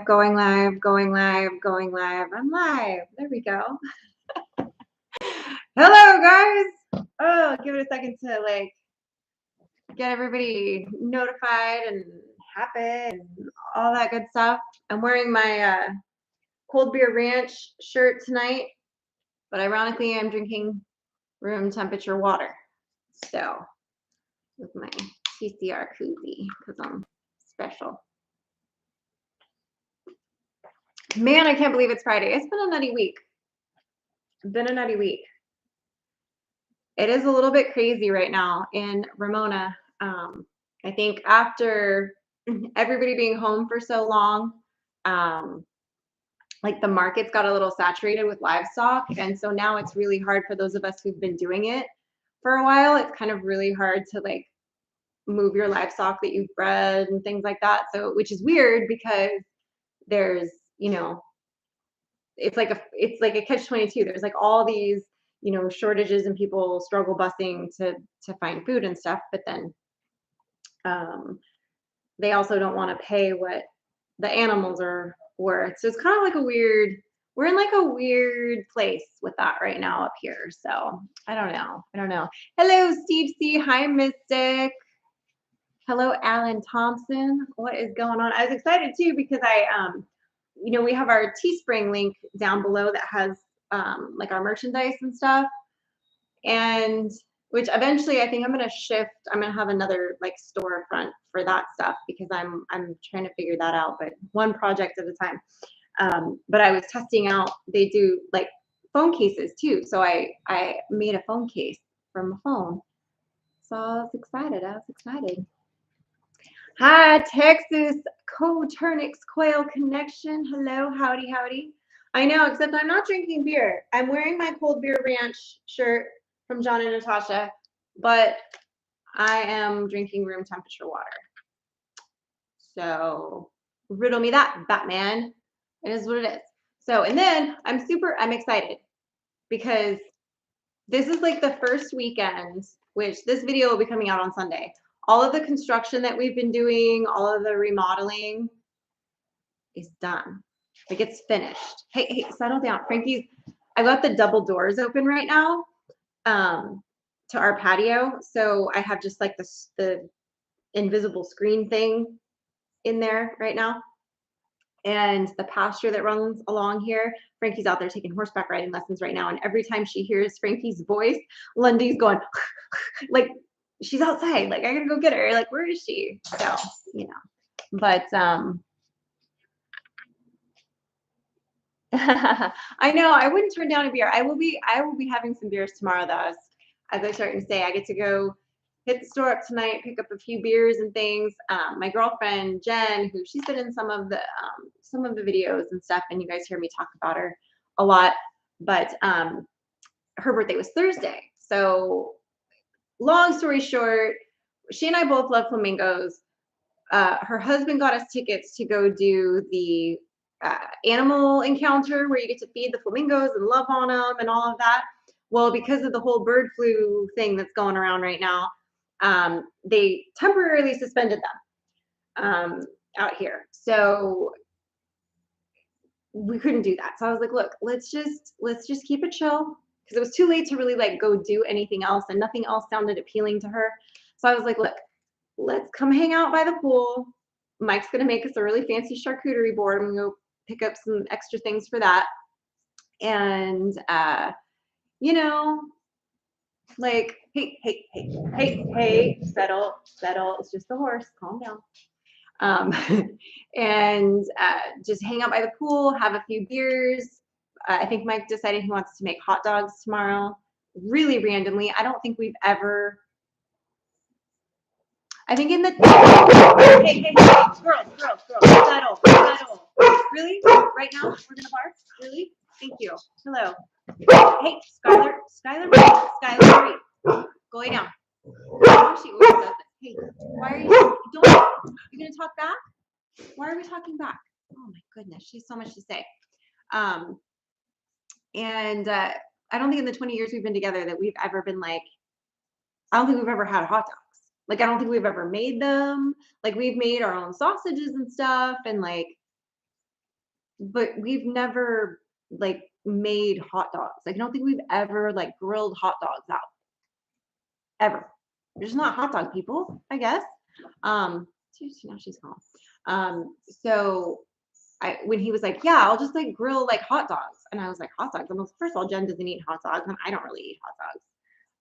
going live, going live, going live. I'm live. There we go. Hello, guys. Oh, give it a second to like get everybody notified and happy and all that good stuff. I'm wearing my cold beer ranch shirt tonight, but ironically, I'm drinking room temperature water. So with my TCR koozie because I'm special. Man, I can't believe it's Friday. It's been a nutty week. It is a little bit crazy right now in Ramona. I think after everybody being home for so long, like the markets got a little saturated with livestock. And so now it's really hard for those of us who've been doing it for a while. It's kind of really hard to like move your livestock that you've bred and things like that. So, which is weird because there's, it's like a catch-22. There's like all these, shortages and people struggle busing to find food and stuff, but then they also don't want to pay what the animals are worth. So it's kind of like we're in like a weird place with that right now up here. So I don't know. Hello, Steve C. Hi, Mystic. Hello, Alan Thompson. What is going on? I was excited too because we have our Teespring link down below that has like our merchandise and stuff, and which eventually I think I'm gonna shift. I'm gonna have another like storefront for that stuff because I'm trying to figure that out, but one project at a time. But I was testing out. They do like phone cases too, so I made a phone case from a phone. So I was excited. Hi, Texas Coturnix Quail Connection. Hello, howdy. I know, except I'm not drinking beer. I'm wearing my cold beer ranch shirt from John and Natasha, but I am drinking room temperature water. So riddle me that, Batman. It is what it is. So, and then I'm excited because this is like the first weekend, which this video will be coming out on Sunday. All of the construction that we've been doing, all of the remodeling is done. Like it's finished. Hey, settle down. Frankie's, I got the double doors open right now to our patio. So I have just like the invisible screen thing in there right now. And the pasture that runs along here, Frankie's out there taking horseback riding lessons right now. And every time she hears Frankie's voice, Lundy's going like, she's outside. Like, I gotta go get her. Like, where is she? So, but I know I wouldn't turn down a beer. I will be having some beers tomorrow though. As I started to say, I get to go hit the store up tonight, pick up a few beers and things. My girlfriend Jen, who she's been in some of the videos and stuff, and you guys hear me talk about her a lot. But her birthday was Thursday, so long story short, she and I both love flamingos. Her husband got us tickets to go do the animal encounter where you get to feed the flamingos and love on them and all of that. Well, because of the whole bird flu thing that's going around right now, they temporarily suspended them out here. So we couldn't do that. So I was like, look, let's just keep it chill, because it was too late to really like go do anything else, and nothing else sounded appealing to her. So I was like, look, let's come hang out by the pool. Mike's gonna make us a really fancy charcuterie board. I'm gonna go pick up some extra things for that. And like, hey, settle. It's just the horse. Calm down. And just hang out by the pool, have a few beers. I think Mike decided he wants to make hot dogs tomorrow, really randomly. I don't think we've ever. I think in the hey, girls, settle. Really? Right now we're gonna bark? Really? Thank you. Hello. Hey, Skylar, Marie. Go lay down. She always does this. Hey, why are you? You gonna talk back? Why are we talking back? Oh my goodness, she has so much to say. And I don't think in the 20 years we've been together that we've ever been like. I don't think we've ever had hot dogs. Like, I don't think we've ever made them. Like, we've made our own sausages and stuff, and like, but we've never like made hot dogs. Like, I don't think we've ever like grilled hot dogs out ever. We're just not hot dog people, I guess. Now she's home. So when he was like, yeah, I'll just like grill like hot dogs, and I was like, hot dogs. And first of all, Jen doesn't eat hot dogs, and I don't really eat hot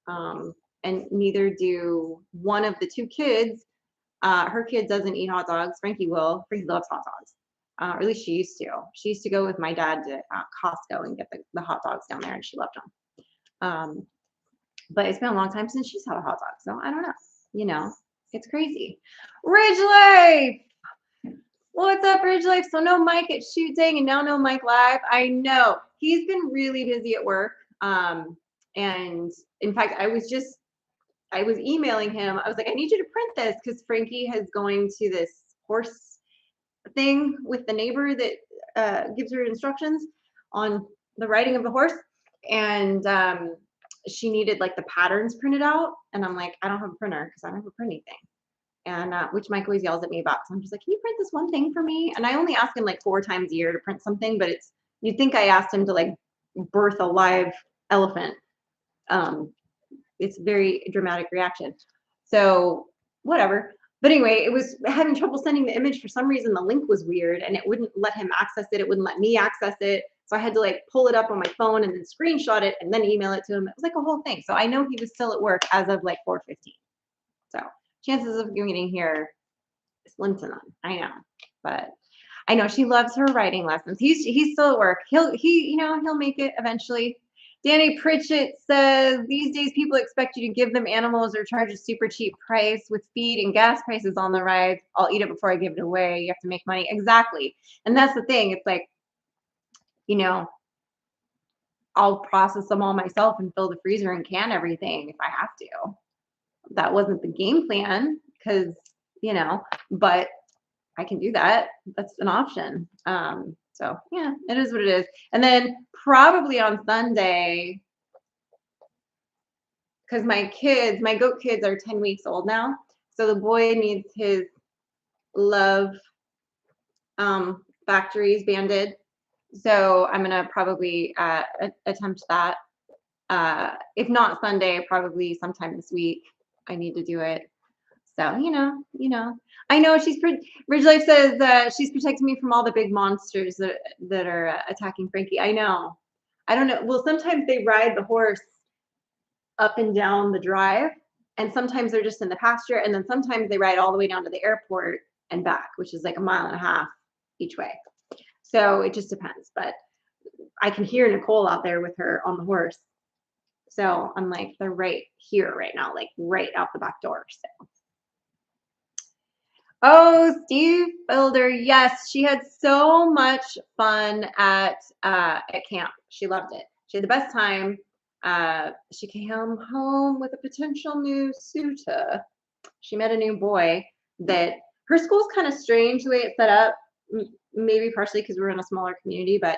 dogs. And neither do one of the two kids. Her kid doesn't eat hot dogs. Frankie will. Frankie loves hot dogs. Or at least she used to. She used to go with my dad to Costco and get the hot dogs down there, and she loved them. But it's been a long time since she's had a hot dog, so I don't know. You know, it's crazy. Ridge Life! What's up, Ridge Life? So no Mike at shooting and now no Mike live. I know. He's been really busy at work. And in fact, I was emailing him. I was like, I need you to print this because Frankie is going to this horse thing with the neighbor that gives her instructions on the riding of the horse. And she needed like the patterns printed out. And I'm like, I don't have a printer because I don't have a print anything. And which Mike always yells at me about. So I'm just like, can you print this one thing for me? And I only ask him like 4 times a year to print something, but you'd think I asked him to like birth a live elephant. It's a very dramatic reaction. So whatever. But anyway, it was having trouble sending the image. For some reason, the link was weird and it wouldn't let him access it. It wouldn't let me access it. So I had to like pull it up on my phone and then screenshot it and then email it to him. It was like a whole thing. So I know he was still at work as of like 4:15. So chances of getting here slim to none. I know, but I know she loves her writing lessons. He's still at work. He'll make it eventually. Danny Pritchett says these days people expect you to give them animals or charge a super cheap price with feed and gas prices on the rise. I'll eat it before I give it away. You have to make money. Exactly. And that's the thing. It's like, I'll process them all myself and fill the freezer and can everything if I have to. That wasn't the game plan because, but I can do that. That's an option. So yeah, it is what it is. And then probably on Sunday, because my goat kids are 10 weeks old now. So the boy needs his love factories banded. So I'm going to probably attempt that. If not Sunday, probably sometime this week. I need to do it. So, I know Ridge Life says she's protecting me from all the big monsters that are attacking Frankie. I know. I don't know. Well, sometimes they ride the horse up and down the drive, and sometimes they're just in the pasture, and then sometimes they ride all the way down to the airport and back, which is like 1.5 miles each way. So it just depends. But I can hear Nicole out there with her on the horse. So I'm like, they're right here right now, like right out the back door. So. Oh, Steve Builder. Yes, she had so much fun at camp. She loved it. She had the best time. She came home with a potential new suitor. She met a new boy that her school's kind of strange the way it's set up, maybe partially because we're in a smaller community, but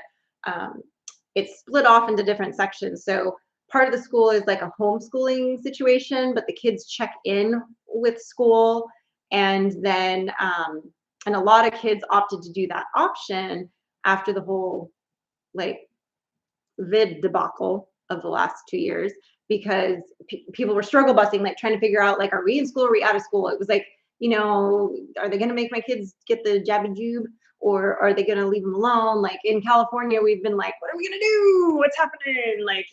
it's split off into different sections. So part of the school is like a homeschooling situation, but the kids check in with school. And then, and a lot of kids opted to do that option after the whole like vid debacle of the last 2 years, because people were struggle busing, like trying to figure out, like, are we in school? Are we out of school? It was like, are they going to make my kids get the jabby jube, or are they going to leave them alone? Like in California, we've been like, what are we going to do? What's happening? Like,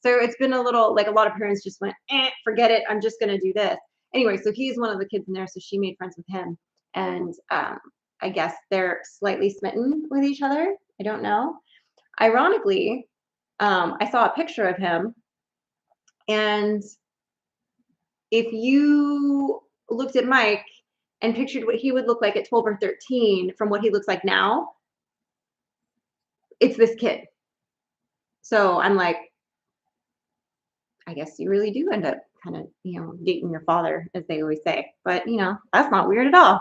so it's been a little, like a lot of parents just went, forget it. I'm just going to do this. Anyway, so he's one of the kids in there, so she made friends with him, and I guess they're slightly smitten with each other. I don't know. Ironically, I saw a picture of him, and if you looked at Mike and pictured what he would look like at 12 or 13 from what he looks like now, it's this kid. So I'm like, I guess you really do end up kind of, dating your father, as they always say. But, that's not weird at all.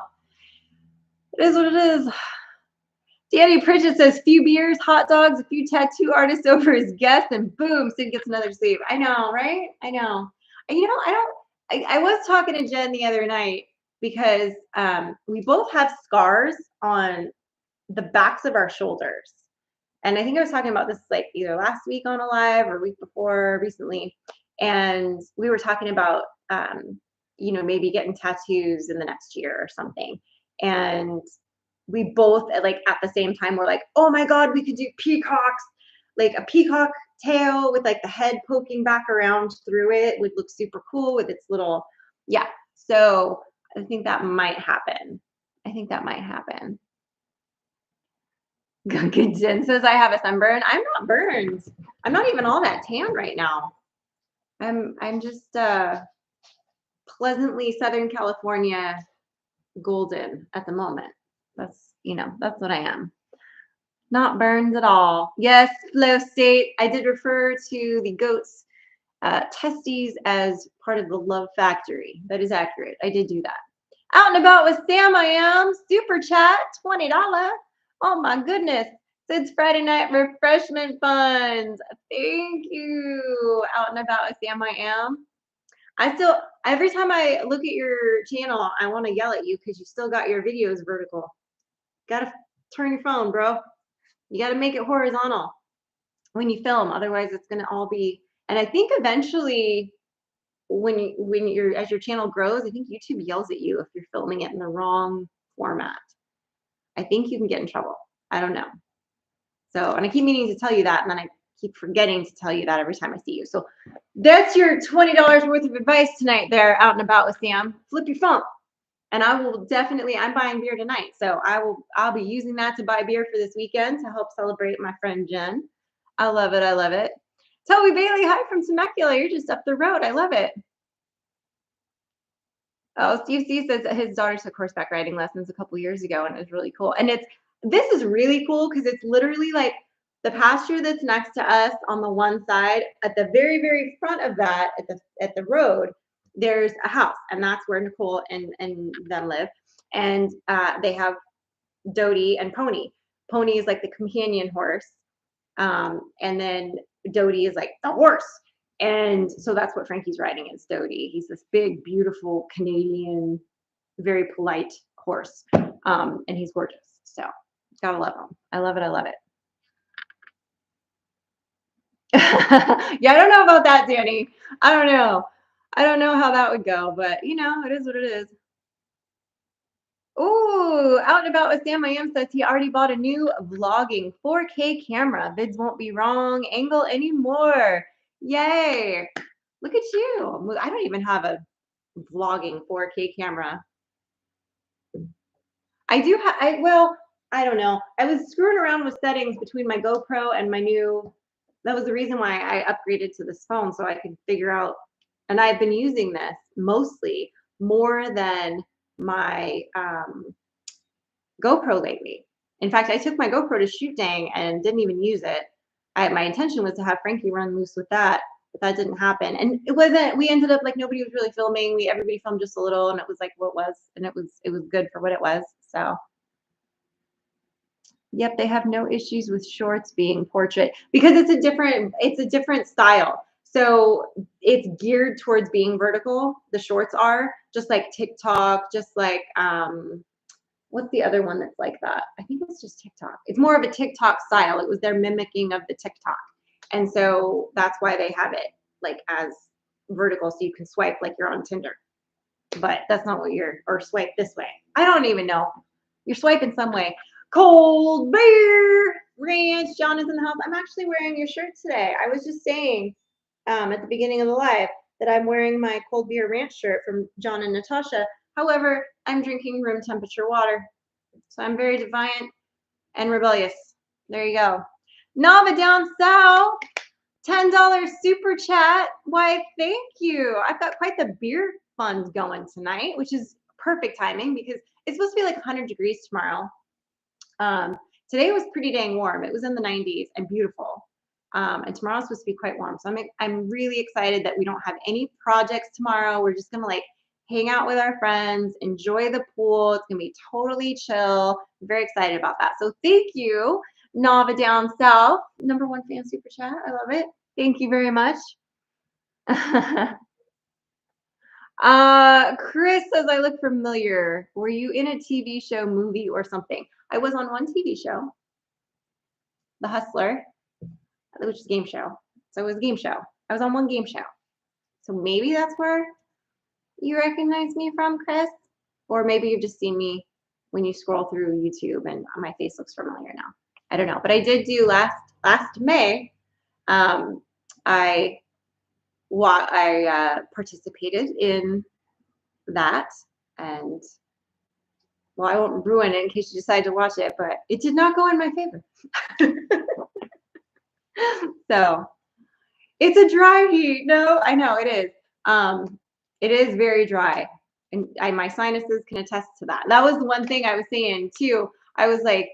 It is what it is. Danny Pritchett says, few beers, hot dogs, a few tattoo artists over his guests, and boom, Sid gets another sleeve. I know, right? I know. I was talking to Jen the other night because we both have scars on the backs of our shoulders. And I think I was talking about this like either last week on a live or week before recently. And we were talking about, maybe getting tattoos in the next year or something. And we both like at the same time were like, oh my God, we could do peacocks, like a peacock tail with like the head poking back around through it would look super cool with its little, yeah. So I think that might happen. I think that might happen. Good Jen says I have a sunburn. I'm not burned. I'm not even all that tan right now. I'm just pleasantly Southern California golden at the moment. That's what I am. Not burned at all. Yes, flow state. I did refer to the goat's testes as part of the love factory. That is accurate. I did do that. Out and about with Sam, I am. Super chat, $20. Oh my goodness. It's Friday night refreshment funds. Thank you. Out and about with Sam, I am. Every time I look at your channel, I want to yell at you because you still got your videos vertical. Gotta turn your phone, bro. You gotta make it horizontal when you film. Otherwise, it's gonna all be. And I think eventually, as your channel grows, I think YouTube yells at you if you're filming it in the wrong format. I think you can get in trouble. I don't know. So, and I keep meaning to tell you that, and then I keep forgetting to tell you that every time I see you. So that's your $20 worth of advice tonight there, out and about with Sam. Flip your phone. And I will definitely, I'm buying beer tonight. So I'll be using that to buy beer for this weekend to help celebrate my friend Jen. I love it. I love it. Toby Bailey, hi from Temecula. You're just up the road. I love it. Oh, Steve C says that his daughter took horseback riding lessons a couple years ago, and it was really cool. And this is really cool because it's literally like the pasture that's next to us on the one side. At the very, very front of that, at the road, there's a house, and that's where Nicole and them live. And they have Dodie and Pony. Pony is like the companion horse, and then Dodie is like the horse. And so that's what Frankie's riding is Dodie. He's this big, beautiful Canadian, very polite horse. And he's gorgeous. So gotta love him. I love it. I love it. Yeah, I don't know about that, Danny. I don't know. I don't know how that would go, but it is what it is. Ooh, out and about with Sam I am says he already bought a new vlogging 4K camera. Vids won't be wrong angle anymore. Yay. Look at you. I don't even have a vlogging 4K camera. I do have, I don't know. I was screwing around with settings between my GoPro and my new, that was the reason why I upgraded to this phone so I could figure out, and I've been using this mostly more than my GoPro lately. In fact, I took my GoPro to shoot dang and didn't even use it. My intention was to have Frankie run loose with that, but that didn't happen. And it wasn't, we ended up like nobody was really filming. Everybody filmed just a little, and it was like what was, and it was good for what it was. So yep, they have no issues with shorts being portrait because it's a different style. So it's geared towards being vertical. The shorts are just like TikTok, just like what's the other one that's like that? I think it's just TikTok. It's more of a TikTok style. It was their mimicking of the TikTok. And so that's why they have it like as vertical so you can swipe like you're on Tinder. But that's not what or swipe this way. I don't even know. You're swiping some way. Cold Beer Ranch. John is in the house. I'm actually wearing your shirt today. I was just saying at the beginning of the live that I'm wearing my Cold Beer Ranch shirt from John and Natasha. However, I'm drinking room temperature water. So I'm very defiant and rebellious. There you go. Nava down south. $10 super chat. Why, thank you. I've got quite the beer fund going tonight, which is perfect timing because it's supposed to be like 100 degrees tomorrow. Today was pretty dang warm. It was in the 90s and beautiful. And tomorrow's supposed to be quite warm. So I'm really excited that we don't have any projects tomorrow. We're just gonna like hang out with our friends, enjoy the pool. It's gonna be totally chill. I'm very excited about that. So thank you, Nava down south, #1 fan super chat. I love it. Thank you very much. Chris says I look familiar. Were you in a TV show, movie, or something? I was on one TV show, The Hustler, which is a game show. So it was a game show. I was on one game show. So maybe that's where you recognize me from, Chris. Or maybe you've just seen me when you scroll through YouTube and my face looks familiar now. I don't know. But I did do last May. I participated in that, and well, I won't ruin it in case you decide to watch it, but it did not go in my favor. So it's a dry heat. No, I know it is. It is very dry, and my sinuses can attest to that. That was the one thing I was saying too. I was like,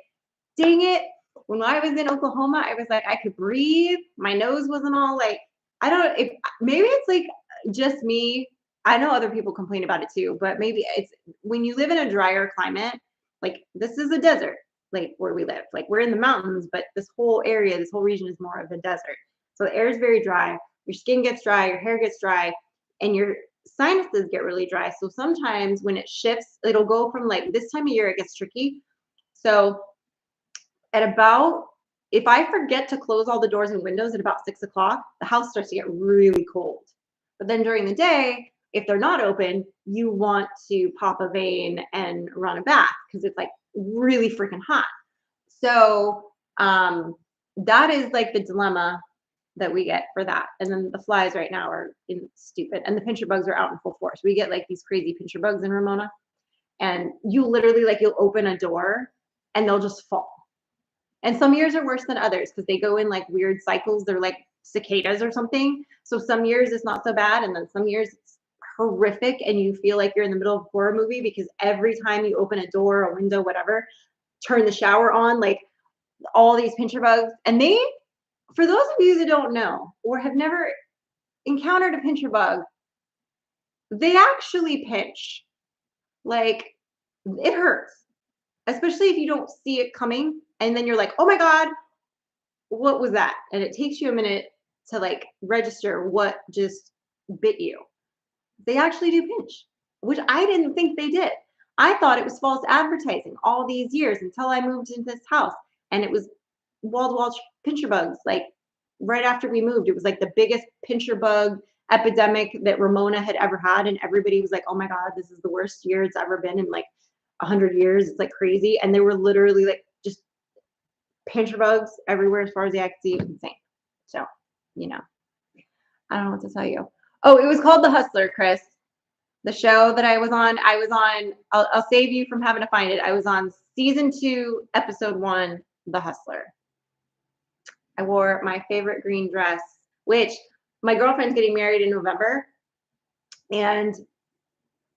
dang it. When I was in Oklahoma, I was like, I could breathe. My nose wasn't all like, I don't, if maybe it's like just me. I know other people complain about it too, but maybe it's when you live in a drier climate, like this is a desert, like where we live. Like we're in the mountains, but this whole area, this whole region is more of a desert. So the air is very dry. Your skin gets dry, your hair gets dry, and your sinuses get really dry. So sometimes when it shifts, it'll go from like this time of year, it gets tricky. So at about, if I forget to close all the doors and windows at about 6 o'clock, the house starts to get really cold. But then during the day, if they're not open, you want to pop a vein and run a bath because it's like really freaking hot. So that is like the dilemma that we get for that. And then the flies right now are stupid, and the pincher bugs are out in full force. We get like these crazy pincher bugs in Ramona, and you literally like you'll open a door and they'll just fall. And some years are worse than others because they go in like weird cycles. They're like cicadas or something. So some years it's not so bad, and then some years it's horrific, and you feel like you're in the middle of a horror movie because every time you open a door, a window, whatever, turn the shower on, like all these pincher bugs. And they, for those of you that don't know or have never encountered a pincher bug, they actually pinch. Like it hurts, especially if you don't see it coming. And then you're like, oh my God, what was that? And it takes you a minute to like register what just bit you. They actually do pinch, which I didn't think they did. I thought it was false advertising all these years until I moved into this house, and it was wall-to-wall pincher bugs. Like right after we moved, it was like the biggest pincher bug epidemic that Ramona had ever had, and everybody was like, "Oh my God, this is the worst year it's ever been in like 100 years. It's like crazy." And they were literally like just pincher bugs everywhere as far as the eye could see. It was insane. So, you know, I don't know what to tell you. Oh, it was called The Hustler, Chris. The show that I was on, I'll save you from having to find it. I was on season 2, episode 1, The Hustler. I wore my favorite green dress, which my girlfriend's getting married in November, and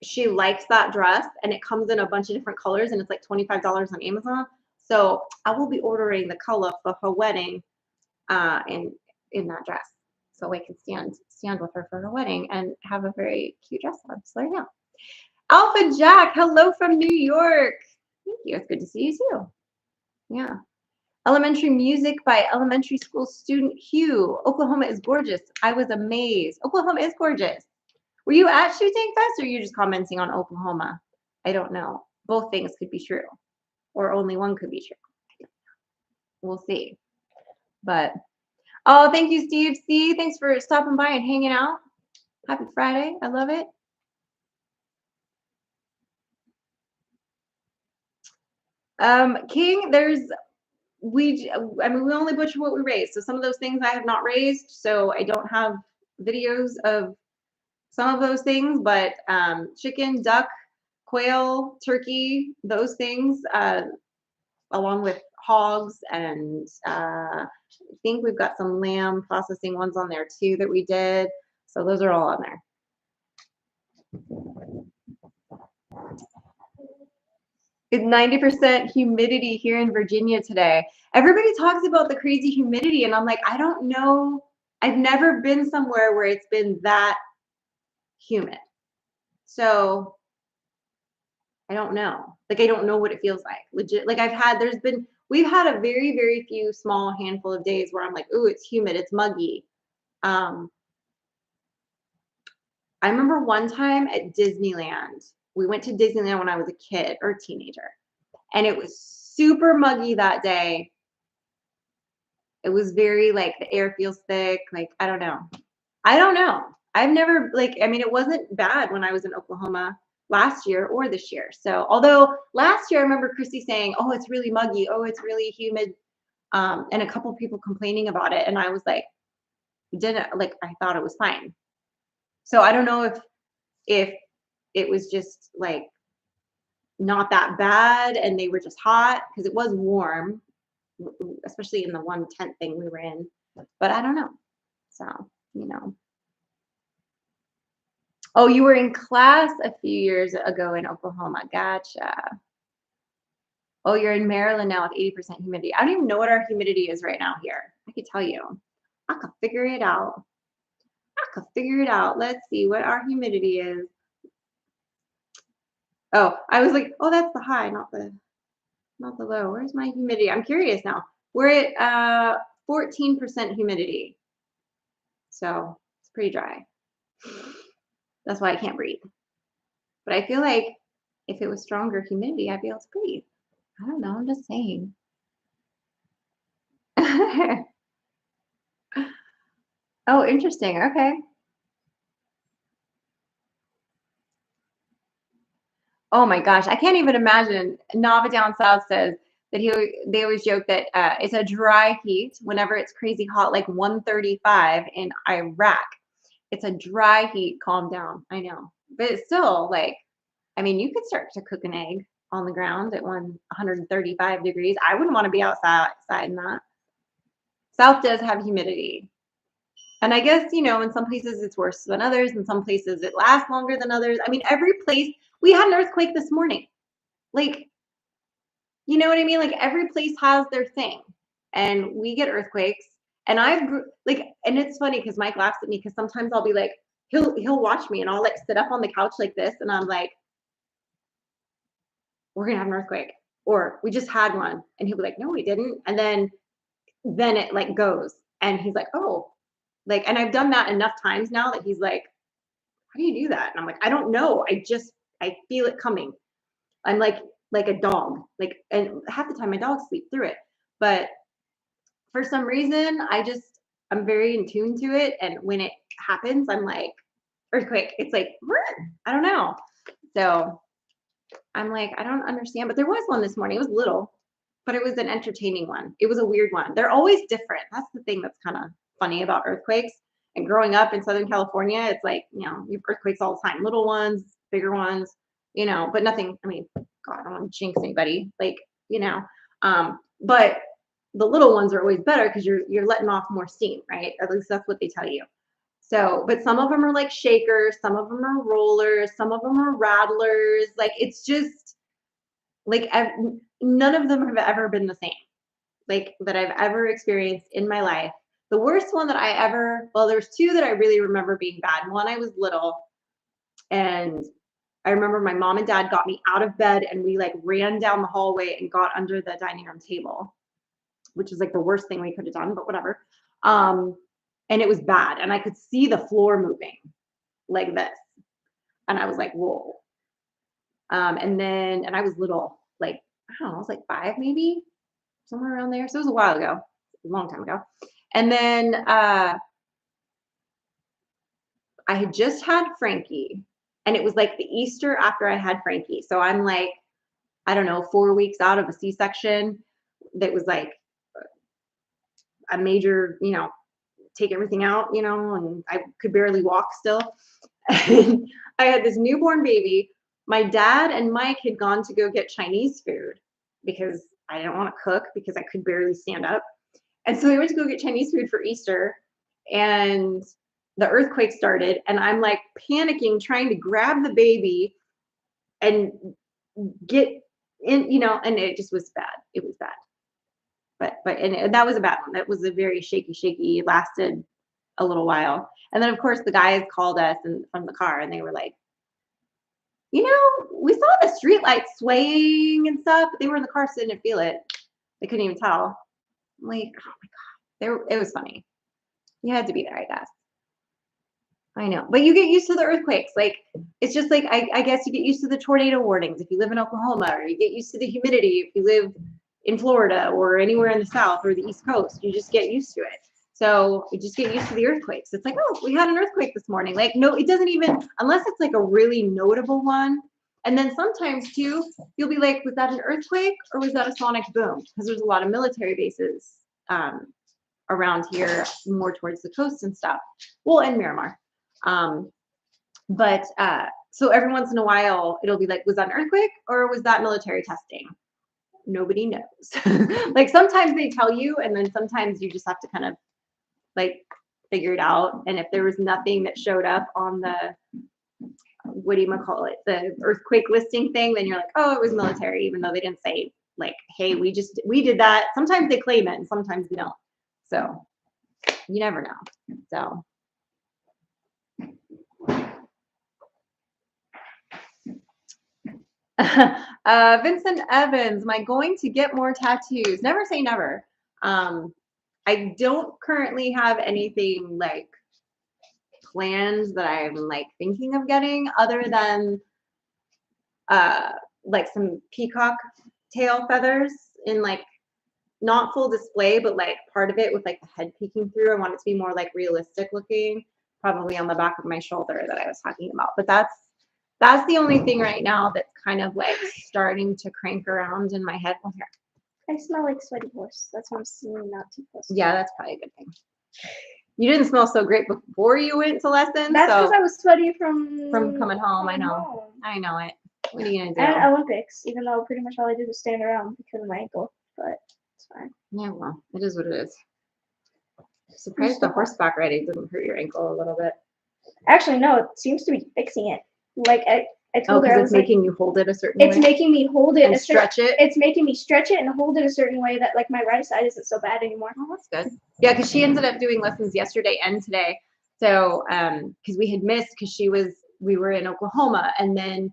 she likes that dress, and it comes in a bunch of different colors, and it's like $25 on Amazon. So I will be ordering the color for her wedding in that dress, so I can stand with her for her wedding and have a very cute dress on. So there you go. Alpha Jack, hello from New York. Thank you. It's good to see you too. Yeah. Elementary music by elementary school student Hugh. Oklahoma is gorgeous. I was amazed. Oklahoma is gorgeous. Were you at Shooting Fest, or are you just commenting on Oklahoma? I don't know. Both things could be true, or only one could be true. We'll see. But oh, thank you, Steve. C, thanks for stopping by and hanging out. Happy Friday. I love it. King, we only butcher what we raise. So some of those things I have not raised, so I don't have videos of some of those things, but chicken, duck, quail, turkey, those things, along with hogs, and I think we've got some lamb processing ones on there too that we did. So those are all on there. It's 90% humidity here in Virginia today. Everybody talks about the crazy humidity, and I'm like, I don't know. I've never been somewhere where it's been that humid. So I don't know. Like, I don't know what it feels like. Legit. Like we've had a very, very few small handful of days where I'm like, ooh, it's humid, it's muggy. I remember one time at Disneyland, we went to Disneyland when I was a kid or a teenager, and it was super muggy that day. It was very like the air feels thick. Like, I don't know. I don't know. I've never like, I mean, it wasn't bad when I was in Oklahoma last year or this year. So although last year I remember Chrissy saying, "Oh, it's really muggy. Oh, it's really humid," and a couple people complaining about it, and I was like, didn't like. I thought it was fine. So I don't know if it was just like not that bad and they were just hot because it was warm, especially in the one tent thing we were in. But I don't know. So, you know. Oh, you were in class a few years ago in Oklahoma. Gotcha. Oh, you're in Maryland now with 80% humidity. I don't even know what our humidity is right now here. I could tell you. I could figure it out. I could figure it out. Let's see what our humidity is. Oh, I was like, oh, that's the high, not the low. Where's my humidity? I'm curious now. We're at 14% humidity. So it's pretty dry. That's why I can't breathe. But I feel like if it was stronger humidity, I'd be able to breathe. I don't know. I'm just saying. Oh, interesting. Okay. Oh my gosh, I can't even imagine. Nava down south says that they always joke that it's a dry heat whenever it's crazy hot, like 135 in Iraq. It's a dry heat. Calm down. I know, but it's still like, I mean, you could start to cook an egg on the ground at 135 degrees. I wouldn't want to be outside in that. South does have humidity. And I guess, in some places it's worse than others. In some places it lasts longer than others. I mean, every place, we had an earthquake this morning. Like, you know what I mean? Like every place has their thing. And we get earthquakes. And and it's funny because Mike laughs at me because sometimes I'll be like, he'll watch me and I'll like sit up on the couch like this and I'm like, we're gonna have an earthquake. Or we just had one. And he'll be like, no, we didn't. And then it like goes. And he's like, oh, like, and I've done that enough times now that he's like, how do you do that? And I'm like, I don't know. I feel it coming. I'm like a dog. Like, and half the time my dogs sleep through it. But for some reason, I'm very in tune to it. And when it happens, I'm like, earthquake. It's like, I don't know. So I'm like, I don't understand. But there was one this morning. It was little, but it was an entertaining one. It was a weird one. They're always different. That's the thing that's kind of funny about earthquakes. And growing up in Southern California, it's like, you have earthquakes all the time, little ones, bigger ones, but nothing. I mean, God, I don't want to jinx anybody, like, but the little ones are always better because you're letting off more steam, right? At least that's what they tell you. So, but some of them are like shakers, some of them are rollers, some of them are rattlers. Like it's just like none of them have ever been the same, like that I've ever experienced in my life. The worst one that well, there's two that I really remember being bad. One, I was little, and I remember my mom and dad got me out of bed and we like ran down the hallway and got under the dining room table, which is like the worst thing we could have done, but whatever. And it was bad. And I could see the floor moving like this. And I was like, whoa. And I was little, like, I don't know, I was like 5 maybe, somewhere around there. So it was a while ago, a long time ago. And then I had just had Frankie, and it was like the Easter after I had Frankie. So I'm like, I don't know, 4 weeks out of a C-section that was like a major, take everything out, and I could barely walk still. And I had this newborn baby. My dad and Mike had gone to go get Chinese food because I didn't want to cook because I could barely stand up. And so we went to go get Chinese food for Easter, and the earthquake started, and I'm like panicking, trying to grab the baby and get in, and it just was bad. It was bad. And that was a bad one. That was a very shaky. It lasted a little while. And then of course the guys called us from the car and they were like, we saw the street lights swaying and stuff, but they were in the car so they didn't feel it. They couldn't even tell. I'm like, oh my God. It was funny. You had to be there, I guess. I know. But you get used to the earthquakes. Like, it's just like, I guess you get used to the tornado warnings if you live in Oklahoma, or you get used to the humidity if you live in Florida or anywhere in the South or the East Coast. You just get used to it. So you just get used to the earthquakes. It's like, oh, we had an earthquake this morning. Like, no, it doesn't even, unless it's like a really notable one. And then sometimes too, you'll be like, was that an earthquake or was that a sonic boom? Because there's a lot of military bases around here, more towards the coast and stuff. Well, and Miramar. So every once in a while, it'll be like, was that an earthquake or was that military testing? Nobody knows. Like sometimes they tell you, and then sometimes you just have to kind of like figure it out. And if there was nothing that showed up on the, what do you call it, the earthquake listing thing, then you're like, oh, it was military, even though they didn't say like, hey, we did that. Sometimes they claim it and sometimes they don't. So you never know. So Vincent Evans, am I going to get more tattoos? Never say never. I don't currently have anything like plans that I'm like thinking of getting, other than like some peacock tail feathers in like not full display, but like part of it with like the head peeking through. I want it to be more like realistic looking, probably on the back of my shoulder that I was talking about. But that's the only thing right now that's kind of like starting to crank around in my head. Oh, here. I smell like sweaty horse. That's what I'm seeing, not too close. Yeah, that's probably a good thing. You didn't smell so great before you went to lessons. That's because I was sweaty from coming home. I know. Home. I know it. What are you gonna do? And Olympics, even though pretty much all I did was stand around because of my ankle, but it's fine. Yeah, well, it is what it is. Surprised the horseback riding didn't hurt your ankle a little bit. Actually, no, it seems to be fixing it. Like I told her, it's making you hold it a certain way. It's making me hold it and stretch it. It's making me stretch it and hold it a certain way that like my right side isn't so bad anymore. Oh, that's good. Yeah, because she ended up doing lessons yesterday and today. So because we had missed because we were in Oklahoma and then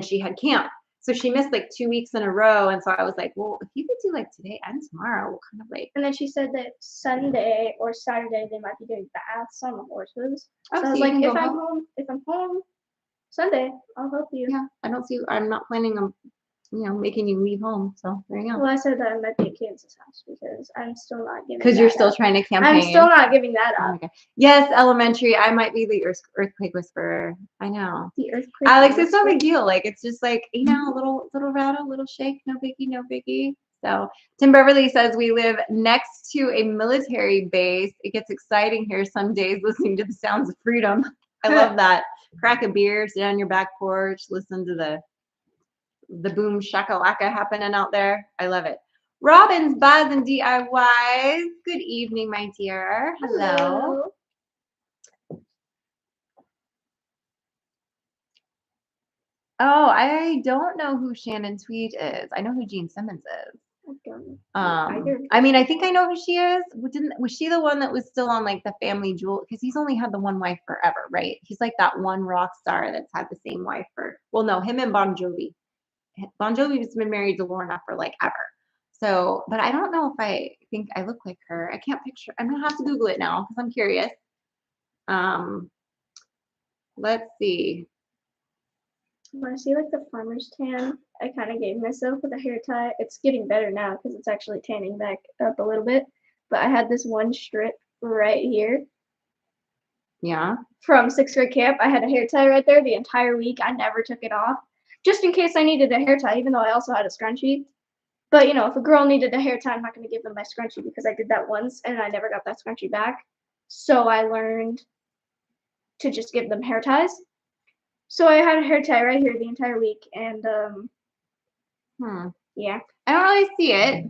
she had camp. So she missed like 2 weeks in a row. And so I was like, well, if you could do like today and tomorrow, we'll kind of like. And then she said that Sunday or Saturday they might be doing baths on the horses. Oh, so I was like, if I'm home Sunday, I'll help you. Yeah, I'm not planning on, making you leave home. So there you go. Well, I said that I might be at Kansas house because I'm still not giving. Because you're still trying to campaign. I'm still not giving that up. Okay. Yes, elementary. I might be the earthquake whisperer. I know. The earthquake. Alex, it's no big deal. Like it's just like a little rattle, little shake, no biggie, no biggie. So Tim Beverly says we live next to a military base. It gets exciting here some days listening to the sounds of freedom. I love that. Crack a beer, sit on your back porch, listen to the boom shakalaka happening out there. I love it. Robin's Buys and DIYs. Good evening, my dear. Hello. Oh, I don't know who Shannon Tweed is. I know who Gene Simmons is. I mean, I think I know who she is. Was she the one that was still on like the Family Jewel? Because he's only had the one wife forever, right? He's like that one rock star that's had the same wife for. Well, no, him and Bon Jovi. Bon Jovi's been married to Lorna for like ever. So, but I don't know if I think I look like her. I can't picture. I'm gonna have to Google it now because I'm curious. Let's see. When I see like the farmer's tan, I kind of gave myself with a hair tie. It's getting better now because it's actually tanning back up a little bit. But I had this one strip right here. Yeah. From 6th grade camp, I had a hair tie right there the entire week. I never took it off, just in case I needed a hair tie, even though I also had a scrunchie. But if a girl needed a hair tie, I'm not going to give them my scrunchie because I did that once and I never got that scrunchie back. So I learned to just give them hair ties. So I had a hair tie right here the entire week, and yeah. I don't really see it.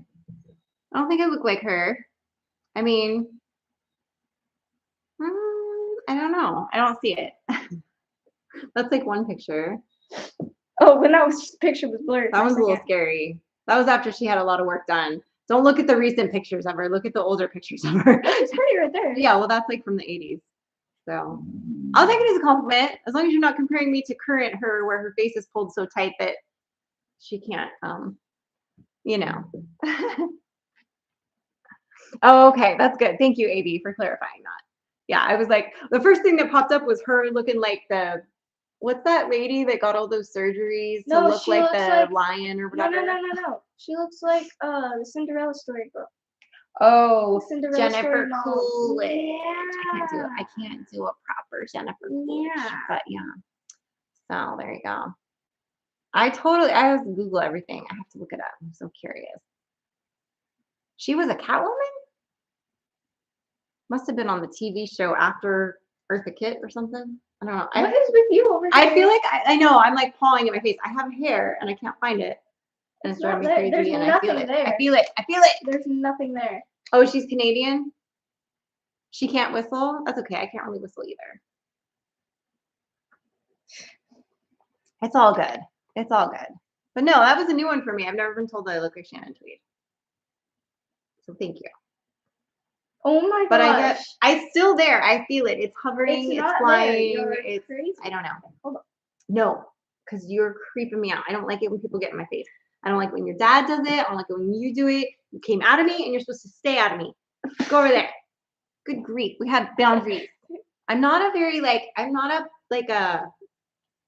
I don't think I look like her. I mean, I don't know. I don't see it. That's like one picture. Oh, when that picture was blurred. That was a little scary. That was after she had a lot of work done. Don't look at the recent pictures of her. Look at the older pictures of her. It's pretty right there. Yeah, well, that's like from the 80s. So I'll take it as a compliment, as long as you're not comparing me to current her, where her face is pulled so tight that she can't, Oh, okay, that's good. Thank you, AB, for clarifying that. Yeah, I was like, the first thing that popped up was her looking like the what's that lady that got all those surgeries to No, look she like looks the like lion or no, whatever? no. She looks like the Cinderella storybook. Oh, The Cinderella Jennifer story mom. Coolidge. Yeah. I can't do a proper Jennifer Coolidge, Yeah. but yeah. So there you go. I have to Google everything. I have to look it up. I'm so curious. She was a Catwoman? Must have been on the TV show after Eartha Kitt or something. I don't know. What is with you over I here? feel like I know. I'm like pawing at my face. I have hair and I can't find it. And it's driving me not there. crazy. There's And I feel nothing it. there. I feel it. I feel it. There's nothing there. Oh, she's Canadian? She can't whistle? That's okay. I can't really whistle either. It's all good. It's all good. But no, that was a new one for me. I've never been told that I look like Shannon Tweed. So thank you. Oh my But gosh. I still there. I feel it. It's hovering. It's It's not flying. there. You're It's crazy. I don't know. Hold on. No, because you're creeping me out. I don't like it when people get in my face. I don't like when your dad does it. I don't like it when you do it. You came out of me and you're supposed to stay out of me. Go over there. Good grief. We have boundaries. I'm not a very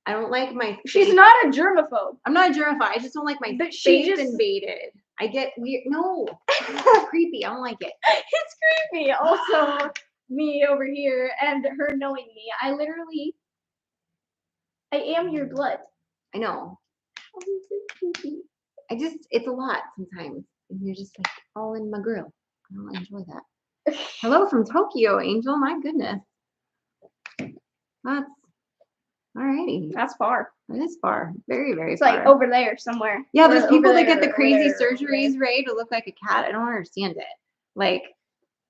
I don't like my She's face. not a germaphobe. I'm not a germaphobe. I just don't like my But she face just- invaded. I get weird. No, it's creepy. I don't like it. It's creepy. Also, me over here and her knowing me. I am your blood. I know. It's a lot sometimes. And you're just like all in my grill. I don't enjoy that. Hello from Tokyo, Angel. My goodness. That's alrighty. That's far. That is far. Very, very It's far. like over there somewhere. Yeah, Or those over people that there, get the over crazy there, over surgeries, there. right, to look like a cat. I don't understand it. Like,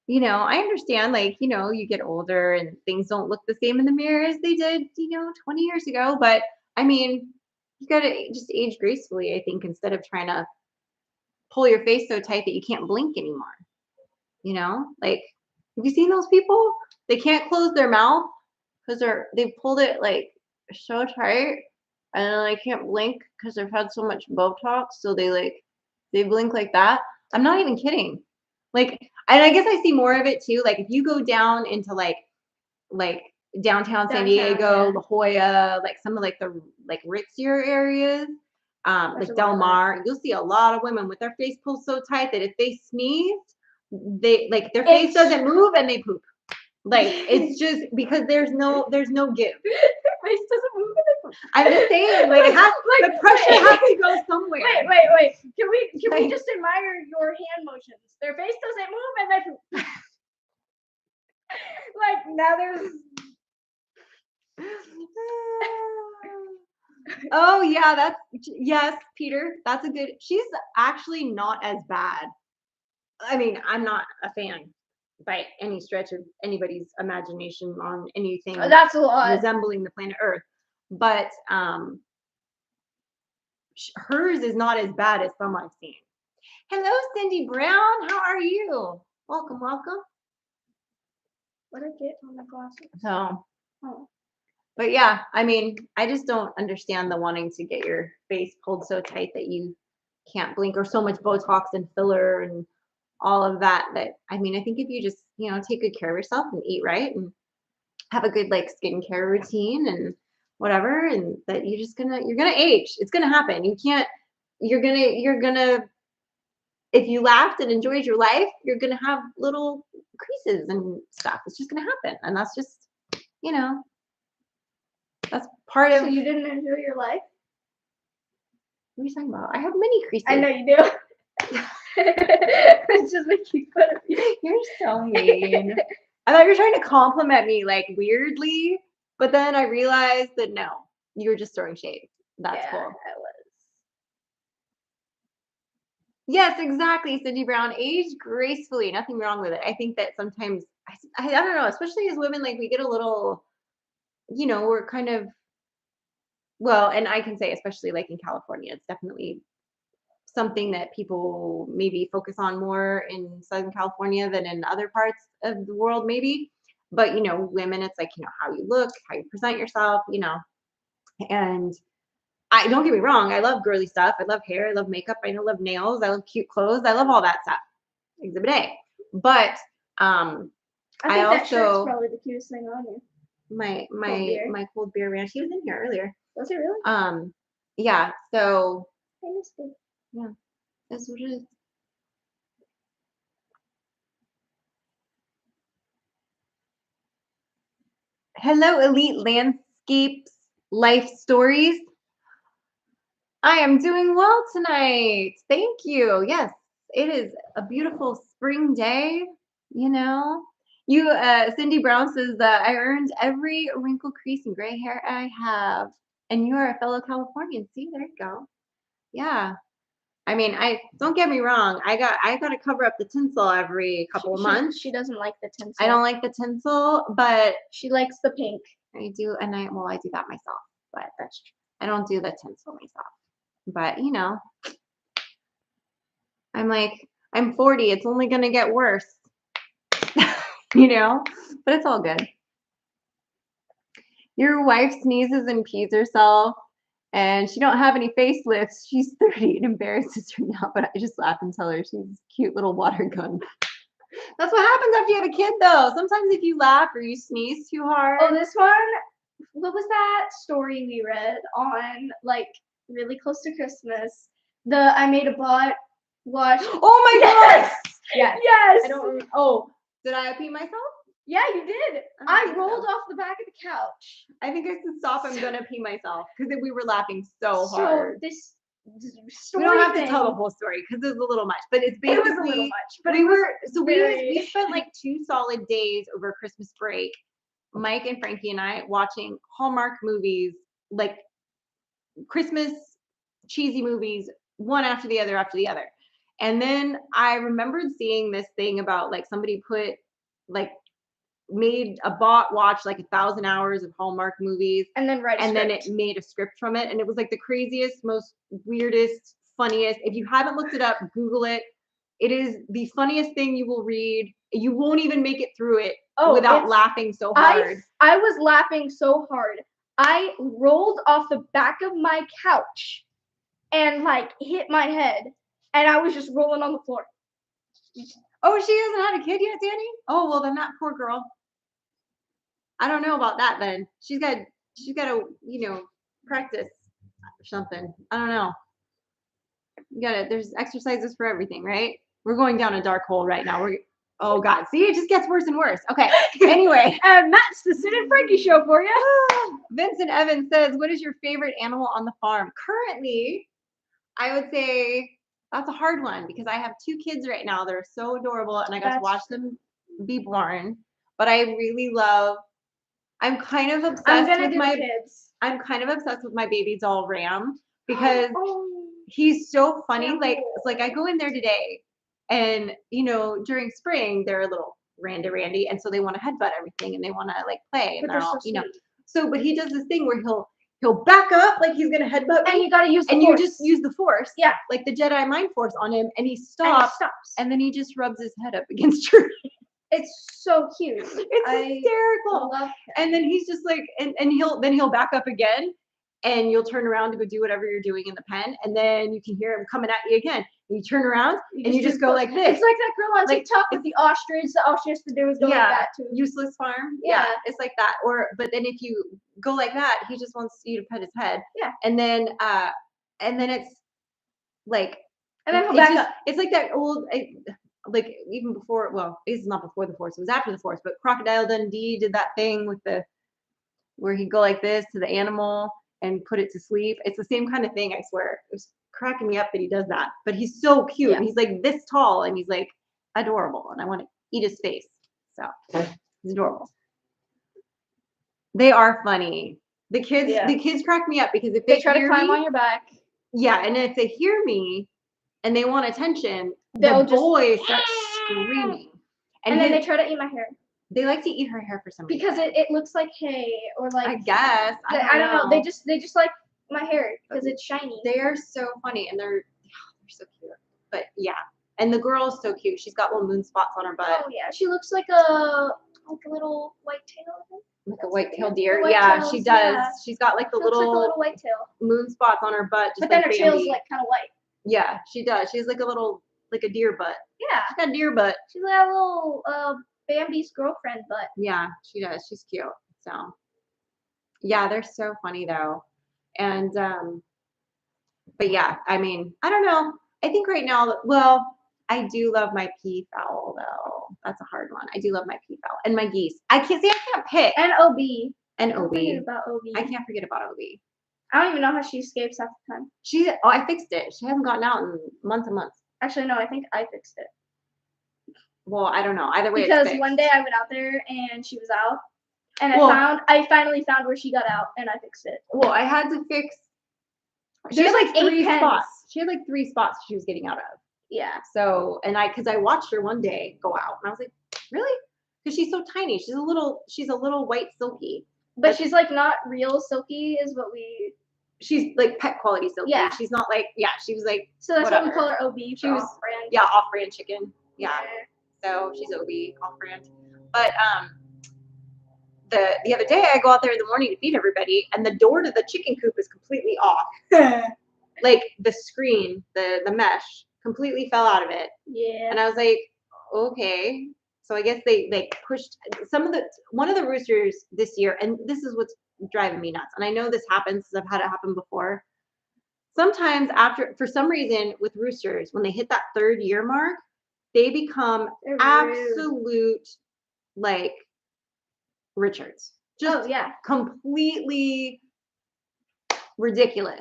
I understand, like, you get older and things don't look the same in the mirror as they did, 20 years ago. But I mean, you gotta just age gracefully, I think, instead of trying to pull your face so tight that you can't blink anymore. Like, have you seen those people? They can't close their mouth because they've pulled it like so tight, and then they can't blink because they've had so much Botox. So they blink like that. I'm not even kidding. Like, and I guess I see more of it too. Like, if you go down into like downtown San Diego, yeah. La Jolla, like some of like the ritzier areas, There's like a lot Del of Mar, you'll see a lot of women with their face pulled so tight that if they sneeze, their face doesn't move and they poop. Like, it's just because there's no give. Her face doesn't move. I'm just saying, like, the pressure has to go somewhere. Wait. Can we just admire your hand motions? Their face doesn't move and they poop. Like, now there's Oh yeah, yes, Peter. That's a good. She's actually not as bad. I mean, I'm not a fan by any stretch of anybody's imagination on anything that's a lot. resembling the planet Earth, but hers is not as bad as some I've seen. Hello, Cindy Brown. How are you? Welcome. What did I get on my glasses? So, Oh. but yeah, I mean, I just don't understand the wanting to get your face pulled so tight that you can't blink, or so much Botox and filler and all of that. I mean, I think if you just, take good care of yourself and eat right and have a good like skincare routine and whatever, and that you're gonna age. It's gonna happen. You're gonna if you laughed and enjoyed your life, you're gonna have little creases and stuff. It's just gonna happen. And that's just, that's part of. So you didn't enjoy your life? What are you talking about? I have many creases. I know you do. It's just making fun of you. You're so mean. I thought you were trying to compliment me like weirdly, but then I realized that no, you were just throwing shade. That's cool. I was. Yes, exactly, Cindy Brown. Age gracefully. Nothing wrong with it. I think that sometimes I don't know, especially as women, like we get a little, we're kind of, well, and I can say especially like in California, it's definitely something that people maybe focus on more in Southern California than in other parts of the world, maybe. But women, it's like, how you look, how you present yourself, and I don't get me wrong, I love girly stuff. I love hair, I love makeup, I love nails, I love cute clothes, I love all that stuff. Exhibit A. But I think that shirt's probably the cutest thing on you. my beer. my cold beer ranch. He was in here earlier. Was it really? Yeah. So I missed it. yeah, that's what it is. Hello, Elite Landscapes Life Stories. I am doing well tonight. Thank you. Yes, it is a beautiful spring day. You know, you, Cindy Brown says that I earned every wrinkle, crease, and gray hair I have, and you are a fellow Californian. See, there you go. Yeah. I mean, I don't get me wrong. I got to cover up the tinsel every couple of months. She doesn't like the tinsel. I don't like the tinsel, but She likes the pink. I do, and I do that myself. But that's true. I don't do the tinsel myself. But you know, I'm like, I'm 40. It's only gonna get worse. You know, but it's all good. Your wife sneezes and pees herself, and she don't have any facelifts. She's 30. It embarrasses her now, but I just laugh and tell her she's a cute little water gun. That's what happens after you have a kid, though. Sometimes if you laugh or you sneeze too hard. Oh, this one. What was that story we read on like really close to Christmas? I made a bot watch. Oh my Yes! God! Yes. Yes. I don't remember. Oh, did I pee myself? Yeah, you did. I I think rolled so. off the back of the couch. I think I said stop. I'm gonna pee myself because we were laughing so hard. So this story. We don't have thing, to tell the whole story because it was a little much, but it's It basically was a little much, but we spent like 2 solid days over Christmas break, Mike and Frankie and I watching Hallmark movies, like Christmas cheesy movies, one after the other after the other. And then I remembered seeing this thing about like somebody made a bot watch like 1,000 hours of Hallmark movies, and then then it made a script from it, and it was like the craziest, most weirdest, funniest. If you haven't looked it up, Google it. It is the funniest thing you will read. You won't even make it through it without laughing so hard. I was laughing so hard. I rolled off the back of my couch and like hit my head, and I was just rolling on the floor. Oh, she hasn't had a kid yet, Danny? Oh, well, then that poor girl. I don't know about that then. She's got to, practice or something. I don't know. There's exercises for everything, right? We're going down a dark hole right now. Oh God, see, it just gets worse and worse. Okay, anyway. And that's the Sid and Frankie show for you. Vincent Evans says, what is your favorite animal on the farm? Currently, I would say that's a hard one because I have 2 kids right now. They're so adorable and I got to watch them be born. But I really love, I'm kind of obsessed I'm kind of obsessed with my baby doll Ram because he's so funny. Like, it's like I go in there today and, during spring, they're a little randy, and so they want to headbutt everything and they want to like play and But they're they're all, so sweet. So, but he does this thing where he'll back up like he's gonna headbutt me, and you gotta use the and force. you just use the force, yeah, like the Jedi mind force on him, and he stops, and then he just rubs his head up against your. It's so cute. It's hysterical. And then he's just like, and he'll back up again, and you'll turn around to go do whatever you're doing in the pen, and then you can hear him coming at you again. And you turn around and you just go like this. It's like that girl on TikTok with the ostrich. All she has to do is go like that too. Useless farm. Yeah, it's like that. But then if you go like that, he just wants you to pet his head. Yeah. And then it's like. And then he'll back up. It's like that old. Like even before, well, it's not before the Force, it was after the Force, but Crocodile Dundee did that thing with where he'd go like this to the animal and put it to sleep. It's the same kind of thing, I swear. It was cracking me up that he does that, but he's so cute. Yeah. He's like this tall and he's like adorable, and I want to eat his face. So he's adorable. They are funny. The kids crack me up because if they try to climb on your back. Yeah, and if they hear me and they want attention, the boys start screaming. And then they try to eat my hair. They like to eat her hair for some reason. Because it looks like hay or like. I guess. I don't know. They just like my hair because it's shiny. They are so funny and they're so cute. But yeah, and the girl is so cute. She's got little moon spots on her butt. Oh yeah, she looks like a little white tail. Like a white-tailed deer. Yeah, she does. Yeah. She's got like the little white tail. Moon spots on her butt. Just but then her tail's like kind of white. Yeah, she does. She's like a deer butt. Yeah. She's got a deer butt. She's like a little Bambi's girlfriend butt. Yeah, she does. She's cute. So Yeah, they're so funny though. And but yeah, I mean, I don't know. I think right now, well, I do love my peafowl though. That's a hard one. I do love my peafowl and my geese. I can't say I can't pick. And OB. And Don't forget Obi. about OB. I can't forget about Obi. I don't even know how she escapes half the time. I fixed it. She hasn't gotten out in months and months. Actually, no, I think I fixed it. Well, I don't know. Either way, Because it's fixed. one day I went out there and she was out, and Well- I finally found where she got out, and I fixed it. Well, I had to fix. She There's had like 8 three pens. spots. She had like 3 spots she was getting out of. Yeah. So, and because I watched her one day go out, and I was like, really? Because she's so tiny. She's a little white silky. But she's like not real silky, is what we. She's like pet quality silky. Yeah. She's not like, yeah, she was like, So that's why we whatever. call her OB. She was- off-brand. yeah, off-brand chicken. Yeah. So she's OB, off-brand. But the other day I go out there in the morning to feed everybody, and the door to the chicken coop is completely off. Like the screen, the mesh completely fell out of it. Yeah. And I was like, okay. So I guess they pushed one of the roosters this year, and this is what's driving me nuts. And I know this happens because I've had it happen before. Sometimes for some reason with roosters, when they hit that 3rd year mark, they become They're rude. absolute like Richards. Just Oh yeah. completely ridiculous.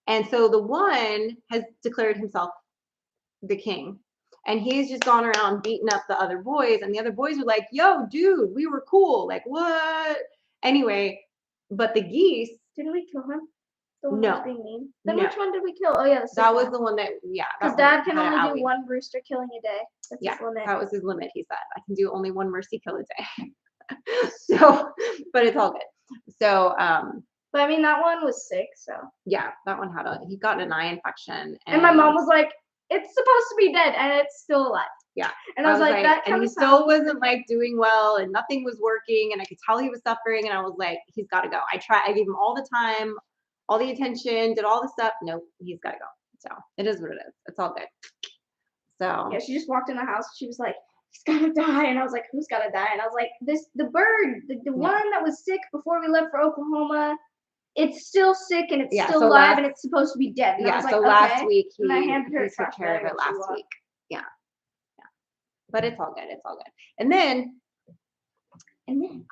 And so the one has declared himself the king. And he's just gone around beating up the other boys. And the other boys were like, yo, dude, we were cool. Like, what? Anyway, but the geese. Didn't we kill him? The one No. that was being mean? Then No. which one did we kill? Oh yeah, That was the one that, yeah. Because Dad can only do 1 rooster killing a day. That's Yeah, his limit. that was his limit, he said. I can do only 1 mercy kill a day. So, but it's all good. So, But I mean, that one was sick, so. yeah, that one he got an eye infection. And my mom was like, it's supposed to be dead, and it's still alive. Yeah. And I was like, that and kind he of still wasn't like doing well, and nothing was working, and I could tell he was suffering, and I was like, he's got to go. I gave him all the time, all the attention, did all the stuff. Nope, he's got to go. So it is what it is. It's all good. So. Yeah, she just walked in the house. She was like, he's gonna die. And I was like, who's gonna die? And I was like, the bird, the one that was sick before we left for Oklahoma, it's still sick and it's still alive and it's supposed to be dead. And I was like, so okay. last week he took took care of it last week. Yeah. Yeah. But it's all good. It's all good. And then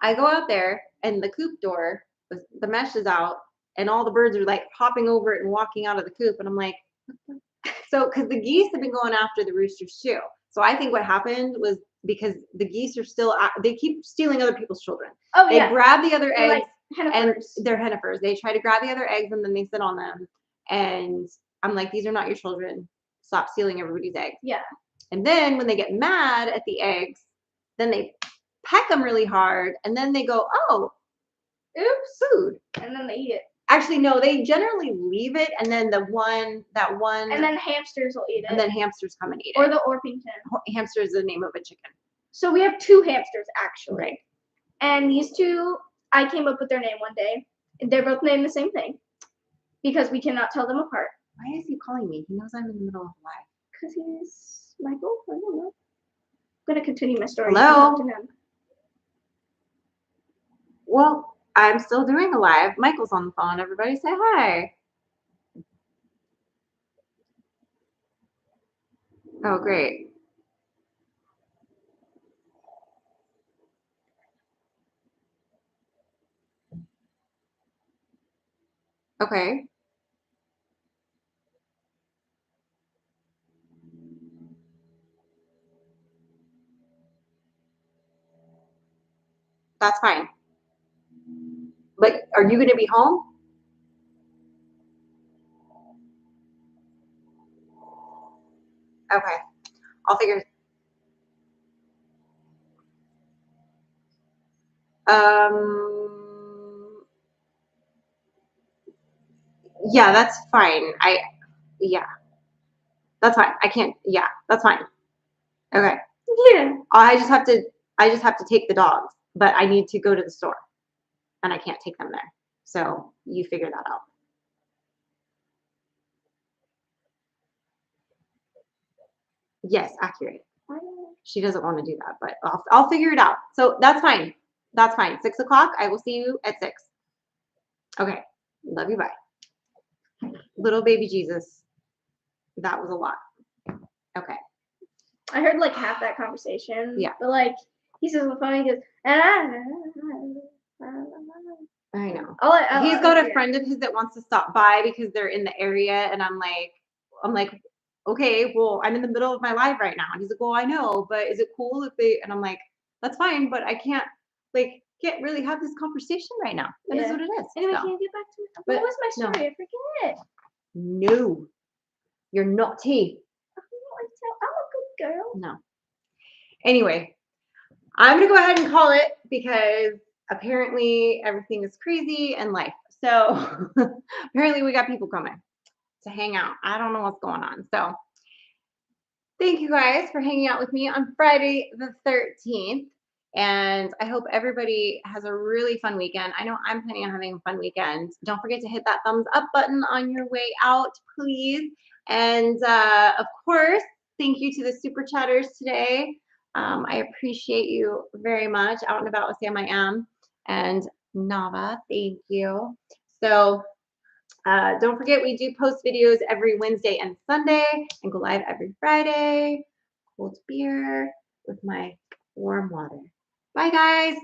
I go out there and the coop door, the mesh is out, and all the birds are like hopping over it and walking out of the coop. And I'm like, so because the geese have been going after the roosters too. So I think what happened was because the geese are still, they keep stealing other people's children. Oh, they grab the other They're eggs, like and they're hennifers. They try to grab the other eggs and then they sit on them. And I'm like, these are not your children. Stop stealing everybody's eggs. Yeah. And then when they get mad at the eggs, then they peck them really hard. And then they go, oh, oops, food. And then they eat it. Actually, no, they generally leave it, and then that one. And then hamsters will eat it. And then hamsters come and eat it. Or the Orpington. Hamster is the name of a chicken. So we have 2 hamsters, actually. Right. And these 2, I came up with their name one day. They're both named the same thing. Because we cannot tell them apart. Why is he calling me? He knows I'm in the middle of live. Because he's Michael? I don't know. I'm going to continue my story. Hello? Well, I'm still doing a live. Michael's on the phone. Everybody say hi. Oh, great. Okay. That's fine. But are you going to be home? Okay. I'll figure. Yeah, that's fine. Yeah. That's fine. I can't, yeah, that's fine. Okay. Yeah. I just have to take the dogs, but I need to go to the store and I can't take them there. So you figure that out. Yes, accurate. She doesn't want to do that, but I'll figure it out. So that's fine. That's fine. 6 o'clock. I will see you at 6. Okay. Love you. Bye. Little baby Jesus. That was a lot. Okay. I heard like half that conversation. Yeah. But like he says the phone, he goes, I know. He's got a friend of his that wants to stop by because they're in the area, and I'm like, okay, well, I'm in the middle of my live right now. And he's like, well, I know, but is it cool if they? And I'm like, that's fine, but I can't really have this conversation right now. That is what it is. Anyway, so. can you get back to me? What was my no. story? I forget. No, you're naughty. I'm a good girl. No. Anyway, I'm gonna go ahead and call it because apparently everything is crazy in life. So apparently we got people coming to hang out. I don't know what's going on. So thank you guys for hanging out with me on Friday the 13th. And I hope everybody has a really fun weekend. I know I'm planning on having a fun weekend. Don't forget to hit that thumbs up button on your way out, please. And of course, thank you to the super chatters today. I appreciate you very much. Out and about with Sam I Am. And Nava, thank you. So don't forget, we do post videos every Wednesday and Sunday and go live every Friday. Cold beer with my warm water. Bye, guys.